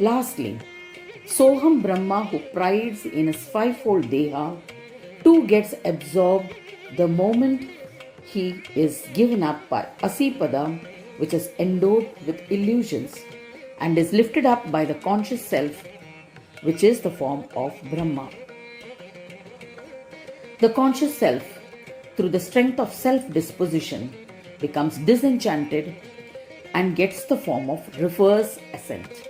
Lastly, Soham Brahma, who prides in his fivefold Deha, too gets absorbed the moment he is given up by Asipada, which is endowed with illusions, and is lifted up by the conscious self, which is the form of Brahma. The conscious self, through the strength of self disposition, becomes disenchanted and gets the form of reverse ascent.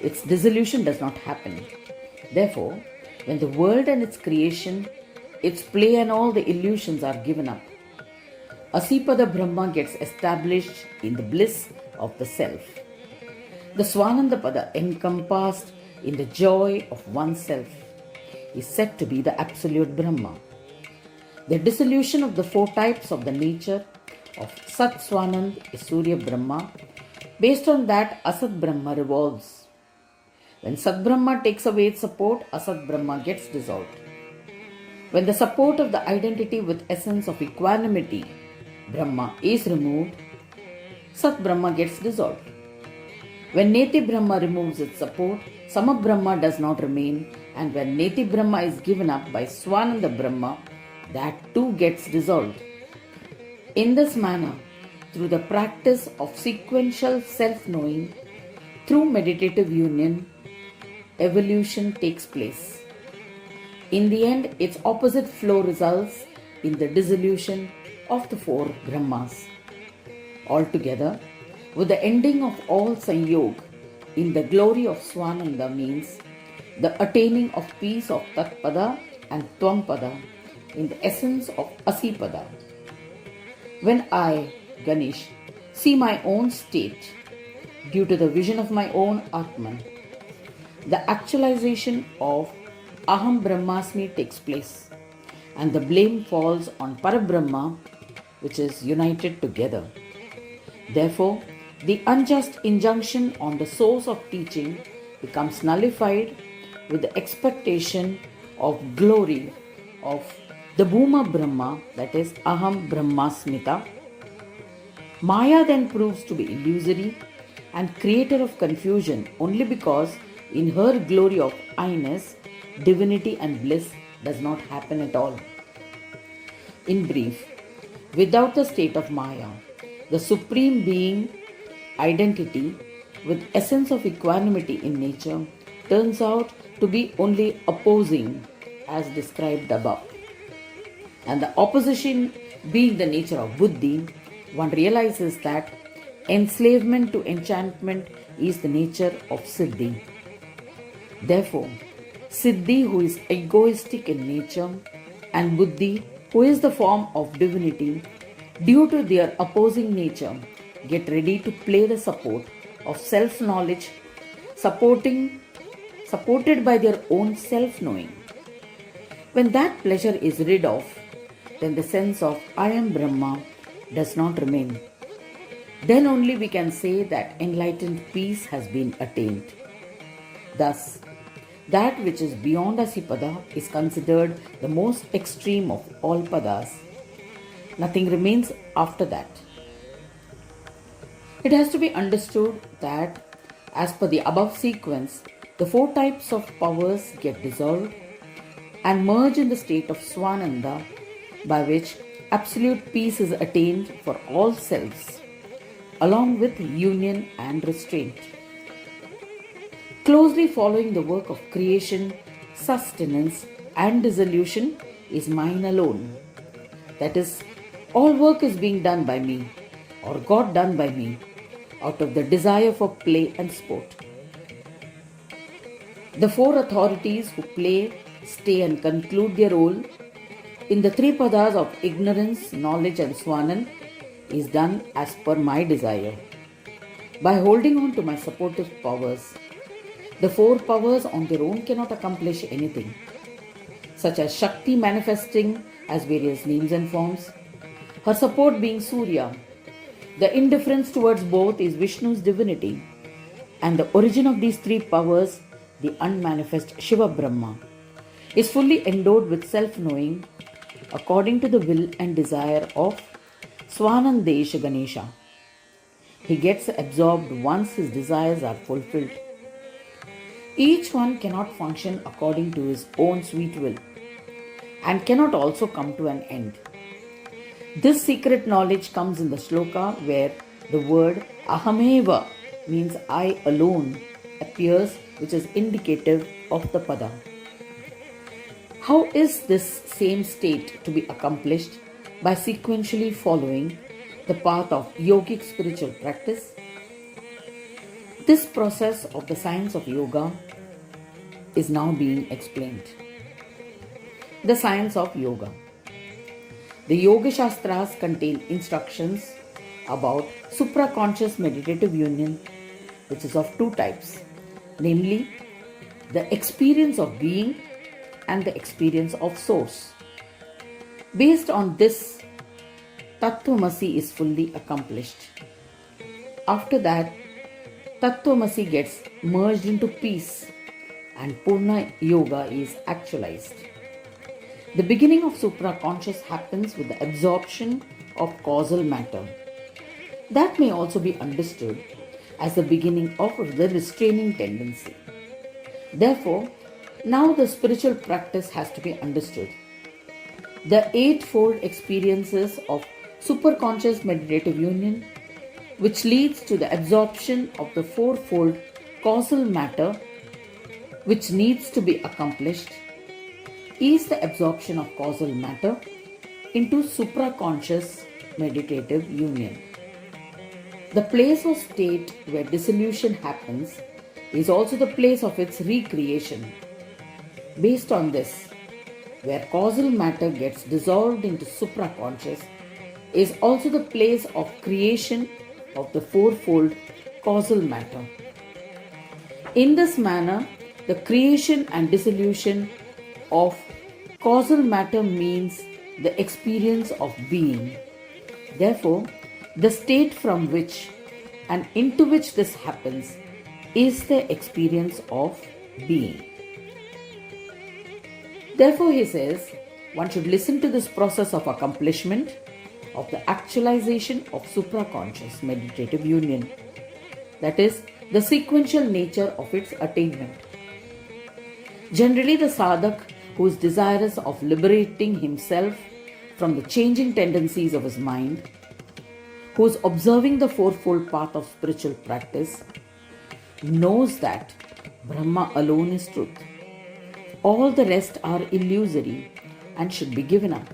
Its dissolution does not happen. Therefore, when the world and its creation, its play and all the illusions are given up, Asipada Brahma gets established in the bliss of the self. The Swanandapada, encompassed in the joy of oneself, is said to be the absolute Brahma. The dissolution of the four types of the nature of Sat Swanand is Surya Brahma. Based on that, Asat Brahma revolves. When Sat Brahma takes away its support, Asat Brahma gets dissolved. When the support of the identity with essence of equanimity, Brahma, is removed, Sat Brahma gets dissolved. When Neti Brahma removes its support, Sama Brahma does not remain, and when Neti Brahma is given up by Swananda Brahma, that too gets dissolved. In this manner, through the practice of sequential self-knowing, through meditative union, evolution takes place. In the end, its opposite flow results in the dissolution of the four Brahmas. Altogether, with the ending of all Sanyog in the glory of Swananda means the attaining of peace of Tatpada and Twampada in the essence of Asipada. When I, Ganesh, see my own state due to the vision of my own Atman, the actualization of Aham Brahmasmi takes place and the blame falls on Parabrahma, which is united together. Therefore, the unjust injunction on the source of teaching becomes nullified with the expectation of glory of the Bhuma Brahma, that is Aham Brahmasmita. Maya then proves to be illusory and creator of confusion only because in her glory of I-ness, divinity and bliss does not happen at all. In brief, without the state of Maya, the Supreme Being, identity, with essence of equanimity in nature, turns out to be only opposing as described above. And the opposition being the nature of Buddhi, one realizes that enslavement to enchantment is the nature of Siddhi. Therefore, Siddhi, who is egoistic in nature, and Buddhi, who is the form of divinity, due to their opposing nature, get ready to play the support of self-knowledge, supported by their own self-knowing. When that pleasure is rid of, then the sense of I am Brahma does not remain. Then only we can say that enlightened peace has been attained. Thus, that which is beyond Asipada is considered the most extreme of all padas. Nothing remains after that. It has to be understood that, as per the above sequence, the four types of powers get dissolved and merge in the state of Swananda, by which absolute peace is attained for all selves, along with union and restraint. Closely following the work of creation, sustenance, and dissolution is mine alone. That is, all work is being done by me, or got done by me, out of the desire for play and sport. The four authorities who play, stay, and conclude their role in the three padas of ignorance, knowledge, and Swanan is done as per my desire. By holding on to my supportive powers, the four powers on their own cannot accomplish anything, such as Shakti manifesting as various names and forms, her support being Surya. The indifference towards both is Vishnu's divinity, and the origin of these three powers, the unmanifest Shiva Brahma, is fully endowed with self-knowing according to the will and desire of Swanandesha Ganesha. He gets absorbed once his desires are fulfilled. Each one cannot function according to his own sweet will and cannot also come to an end. This secret knowledge comes in the shloka where the word ahameva means I alone appears, which is indicative of the pada. How is this same state to be accomplished? By sequentially following the path of yogic spiritual practice. This process of the science of yoga is now being explained. The science of yoga. The Yoga Shastras contain instructions about supraconscious meditative union, which is of two types, namely the experience of being and the experience of source. Based on this, Tattvamasi is fully accomplished. After that, Tattvamasi gets merged into peace and Purna Yoga is actualized. The beginning of supraconscious happens with the absorption of causal matter. That may also be understood as the beginning of the restraining tendency. Therefore, now the spiritual practice has to be understood. The eightfold experiences of superconscious meditative union, which leads to the absorption of the fourfold causal matter which needs to be accomplished, is the absorption of causal matter into supraconscious meditative union. The place or state where dissolution happens is also the place of its recreation. Based on this, where causal matter gets dissolved into supraconscious is also the place of creation of the fourfold causal matter. In this manner, the creation and dissolution of causal matter means the experience of being. Therefore, the state from which and into which this happens is the experience of being. Therefore, he says, one should listen to this process of accomplishment of the actualization of supraconscious meditative union, that is, the sequential nature of its attainment. Generally, the sadhak who is desirous of liberating himself from the changing tendencies of his mind, who is observing the fourfold path of spiritual practice, knows that Brahma alone is truth. All the rest are illusory and should be given up.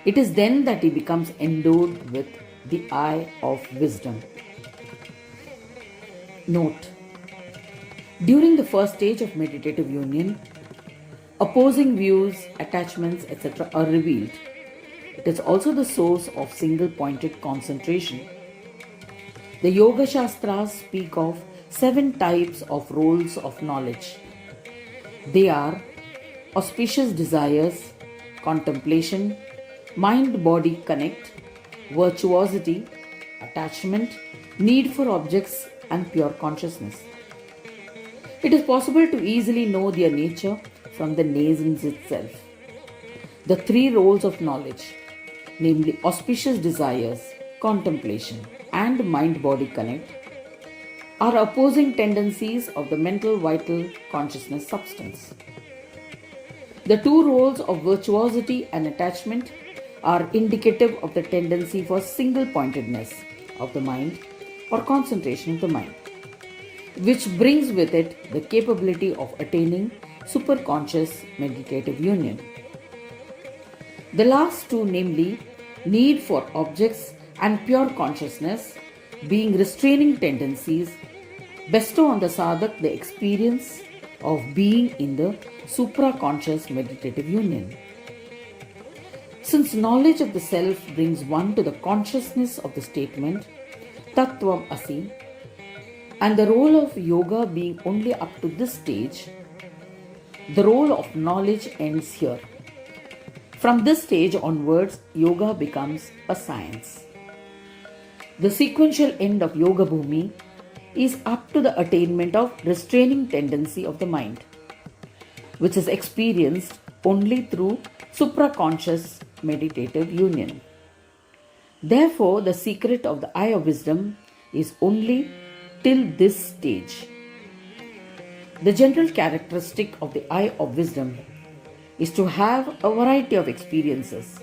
It is then that he becomes endowed with the eye of wisdom. Note: during the first stage of meditative union, opposing views, attachments, etc. are revealed. It is also the source of single-pointed concentration. The Yoga Shastras speak of 7 types of roles of knowledge. They are auspicious desires, contemplation, mind-body connect, virtuosity, attachment, need for objects, and pure consciousness. It is possible to easily know their nature from the names itself. The 3 roles of knowledge, namely auspicious desires, contemplation, and mind-body connect, are opposing tendencies of the mental vital consciousness substance. The 2 roles of virtuosity and attachment are indicative of the tendency for single-pointedness of the mind or concentration of the mind, which brings with it the capability of attaining superconscious meditative union. The last 2, namely need for objects and pure consciousness, being restraining tendencies, bestow on the sadhak the experience of being in the supraconscious meditative union. Since knowledge of the self brings one to the consciousness of the statement Tattvam Asi, and the role of yoga being only up to this stage, the role of knowledge ends here. From this stage onwards, yoga becomes a science. The sequential end of Yoga Bhumi is up to the attainment of restraining tendency of the mind, which is experienced only through supraconscious meditative union. Therefore, the secret of the eye of wisdom is only till this stage. The general characteristic of the eye of wisdom is to have a variety of experiences.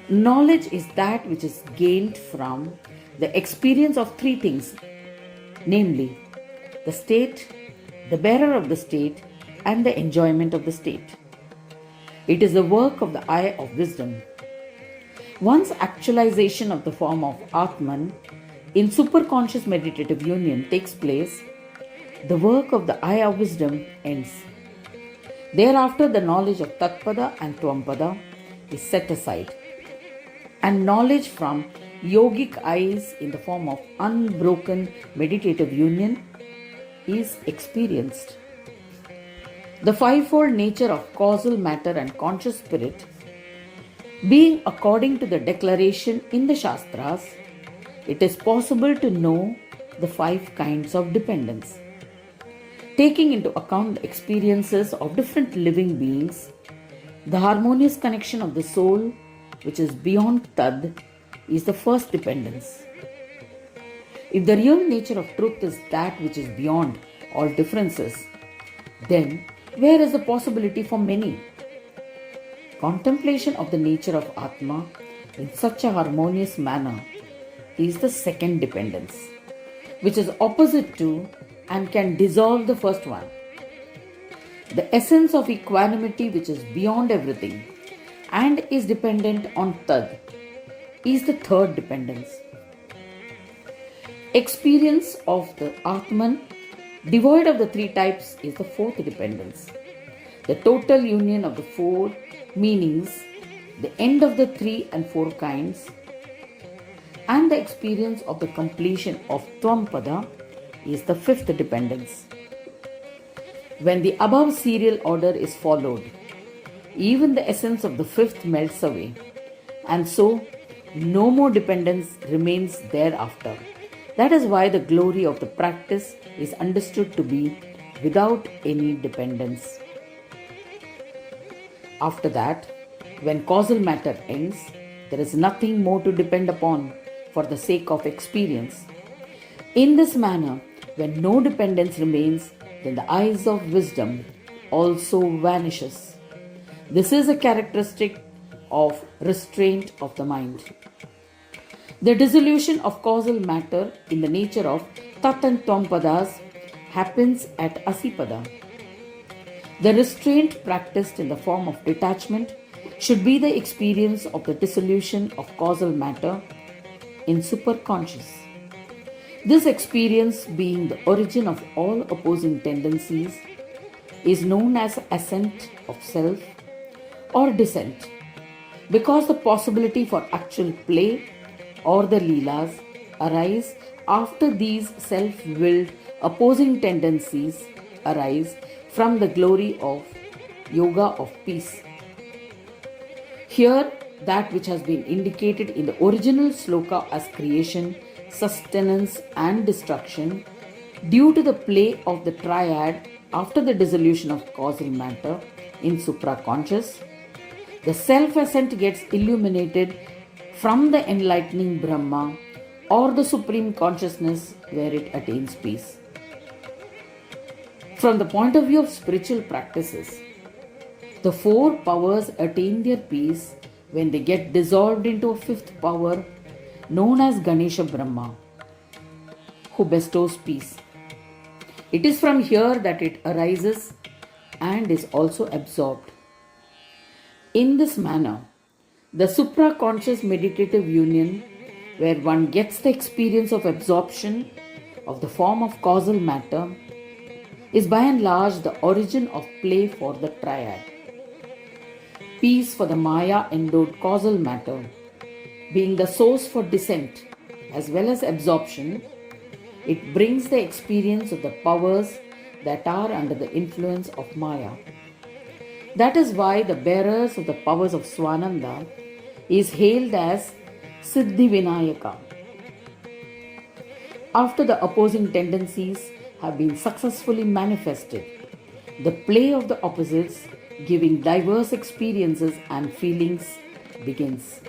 Knowledge is that which is gained from the experience of three things, namely the state, the bearer of the state, and the enjoyment of the state. It is the work of the eye of wisdom. Once actualization of the form of Atman in superconscious meditative union takes place, the work of the eye of wisdom ends. Thereafter, the knowledge of Tatpada and Tvampada is set aside, and knowledge from yogic eyes in the form of unbroken meditative union is experienced. The fivefold nature of causal matter and conscious spirit, being according to the declaration in the Shastras, it is possible to know the five kinds of dependence. Taking into account the experiences of different living beings, the harmonious connection of the soul, which is beyond Tad, is the first dependence. If the real nature of truth is that which is beyond all differences, then where is the possibility for many? Contemplation of the nature of Atma in such a harmonious manner is the second dependence, which is opposite to and can dissolve the first one. The essence of equanimity, which is beyond everything and is dependent on Tad, is the third dependence. Experience of the Atman, devoid of the three types, is the fourth dependence. The total union of the four meanings, the end of the three and four kinds, and the experience of the completion of Tvampada is the fifth dependence. When the above serial order is followed, even the essence of the fifth melts away, and so no more dependence remains thereafter. That is why the glory of the practice is understood to be without any dependence. After that, when causal matter ends, there is nothing more to depend upon for the sake of experience. In this manner, when no dependence remains, then the eyes of wisdom also vanishes. This is a characteristic of restraint of the mind. The dissolution of causal matter in the nature of Tat and Tvampadas happens at Asipada. The restraint practiced in the form of detachment should be the experience of the dissolution of causal matter in superconscious. This experience, being the origin of all opposing tendencies, is known as ascent of self or descent, because the possibility for actual play or the leelas arise after these self-willed opposing tendencies arise from the glory of yoga of peace. Here, that which has been indicated in the original sloka as creation, sustenance and destruction, due to the play of the triad after the dissolution of causal matter in supraconscious, the self-ascent gets illuminated from the enlightening Brahma or the supreme consciousness where it attains peace. From the point of view of spiritual practices, the four powers attain their peace when they get dissolved into a fifth power known as Ganesha Brahma, who bestows peace. It is from here that it arises and is also absorbed. In this manner, the supraconscious meditative union, where one gets the experience of absorption of the form of causal matter, is by and large the origin of play for the triad. Peace for the Maya endowed causal matter, being the source for descent as well as absorption, it brings the experience of the powers that are under the influence of Maya. That is why the bearers of the powers of Swananda is hailed as Siddhi Vinayaka. After the opposing tendencies have been successfully manifested, the play of the opposites, giving diverse experiences and feelings, begins.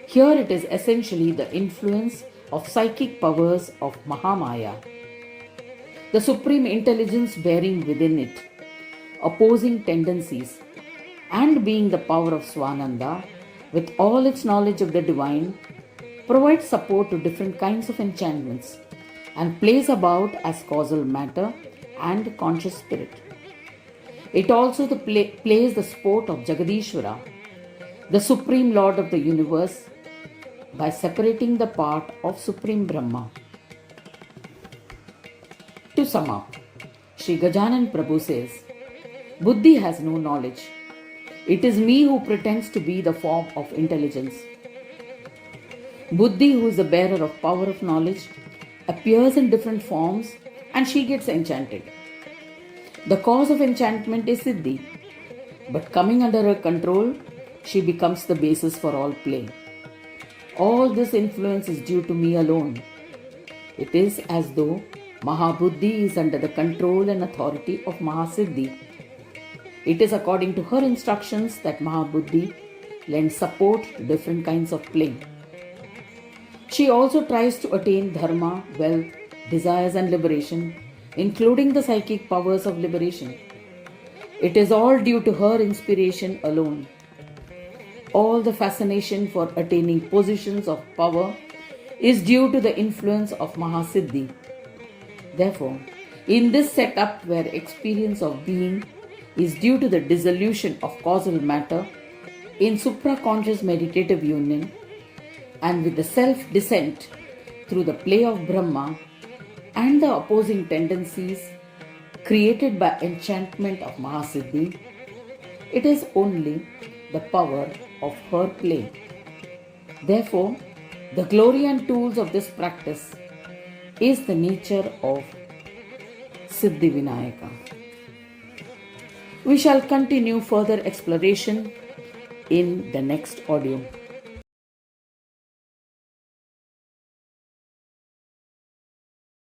Here it is essentially the influence of psychic powers of Mahamaya. the supreme intelligence bearing within it opposing tendencies, and being the power of Swananda, with all its knowledge of the divine, provides support to different kinds of enchantments and plays about as causal matter and conscious spirit. It also plays the sport of Jagadishvara, the supreme lord of the universe, by separating the part of Supreme Brahma. To sum up, Sri Gajanan Prabhu says, Buddhi has no knowledge. It is me who pretends to be the form of intelligence. Buddhi, who is the bearer of power of knowledge, appears in different forms and she gets enchanted. The cause of enchantment is Siddhi, but coming under her control, she becomes the basis for all play. All this influence is due to me alone. It is as though Mahabuddhi is under the control and authority of Mahasiddhi. It is according to her instructions that Mahabuddhi lends support to different kinds of play. She also tries to attain dharma, wealth, desires and liberation, including the psychic powers of liberation. It is all due to her inspiration alone. All the fascination for attaining positions of power is due to the influence of Mahasiddhi. Therefore, in this setup where experience of being is due to the dissolution of causal matter in supraconscious meditative union, and with the self-descent through the play of Brahma and the opposing tendencies created by enchantment of Mahasiddhi, it is only the power of her play. Therefore, the glory and tools of this practice is the nature of Siddhi Vinayaka. We shall continue further exploration in the next audio.